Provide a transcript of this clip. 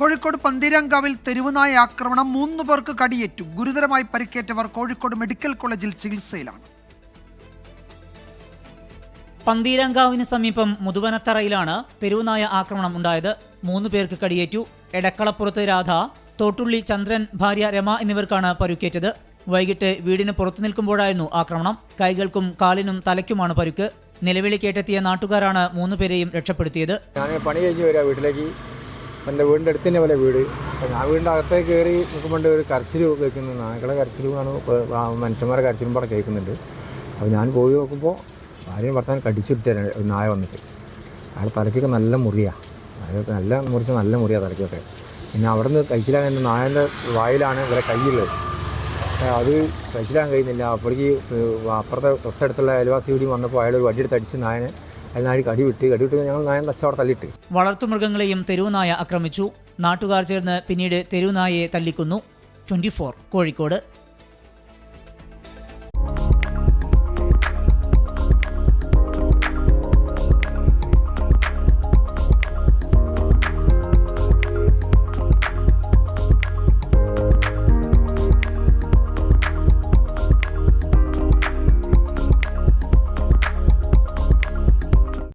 കോഴിക്കോട് പന്തീരാങ്കാവിൽ തെരുവുനായ ആക്രമണം 3 പേർക്ക് കടിയേറ്റു. ഗുരുതരമായി പരിക്കേറ്റവർ കോഴിക്കോട് മെഡിക്കൽ കോളേജിൽ ചികിത്സയിലാണ്. പന്തീരാങ്കാവിന് സമീപം മുതുവനത്തറയിലാണ് തെരുവുനായ ആക്രമണം ഉണ്ടായത്. 3 പേർക്ക് കടിയേറ്റു. എടക്കളപ്പുറത്ത് രാധ, തോട്ടുള്ളി ചന്ദ്രൻ, ഭാര്യ രമ എന്നിവർക്കാണ് പരുക്കേറ്റത്. വൈകിട്ട് വീടിന് പുറത്തു നിൽക്കുമ്പോഴായിരുന്നു ആക്രമണം. കൈകൾക്കും കാലിനും തലയ്ക്കുമാണ് പരുക്ക്. നിലവിളി കേട്ടെത്തിയ നാട്ടുകാരാണ് 3 പേരെയും രക്ഷപ്പെടുത്തിയത്. ഞാൻ പണി കഴിഞ്ഞ് വരിക വീട്ടിലേക്ക്. എൻ്റെ വീടിൻ്റെ അടുത്ത് തന്നെ പോലെ വീട്. ഞാൻ വീടിൻ്റെ അകത്തേക്ക് കയറി നിൽക്കുമ്പോൾ ഒരു കരച്ചിൽ കേൾക്കുന്നു. നായ്ക്കളെ കരച്ചിലുമാണ്, മനുഷ്യന്മാരെ കരച്ചിലും കൂടെ കേൾക്കുന്നുണ്ട്. അപ്പോൾ ഞാൻ പോയി നോക്കുമ്പോൾ ഭാര്യയും ഭർത്താവിനെ കടിച്ചിട്ടാണ് ഒരു നായ വന്നിട്ട്. അയാൾ തലയ്ക്കൊക്കെ നല്ല മുറിയാണ്, നല്ല മുറിയാണ് തലയ്ക്കൊക്കെ. പിന്നെ അവിടെ നിന്ന് കഴിച്ചിലാൻ എൻ്റെ നായൻ്റെ വായിലാണ് ഇവരെ കയ്യുള്ളത്. അത് കഴിച്ചിലാൻ കഴിയുന്നില്ല. അപ്പോഴേക്ക് അപ്പുറത്തെ തൊട്ടടുത്തുള്ള അയൽവാസി കൂടി വന്നപ്പോൾ അയാൾ വടിയെടുത്ത് അടിച്ച് നായനെ അതിനായി കടിവിട്ട് ഞങ്ങൾ നായൻ തച്ചവിടെ തല്ലിട്ട്. വളർത്തുമൃഗങ്ങളെയും തെരുവുനായ ആക്രമിച്ചു. നാട്ടുകാർ ചേർന്ന് പിന്നീട് തെരുവുനായയെ തല്ലിക്കൊന്നു. 24 കോഴിക്കോട്.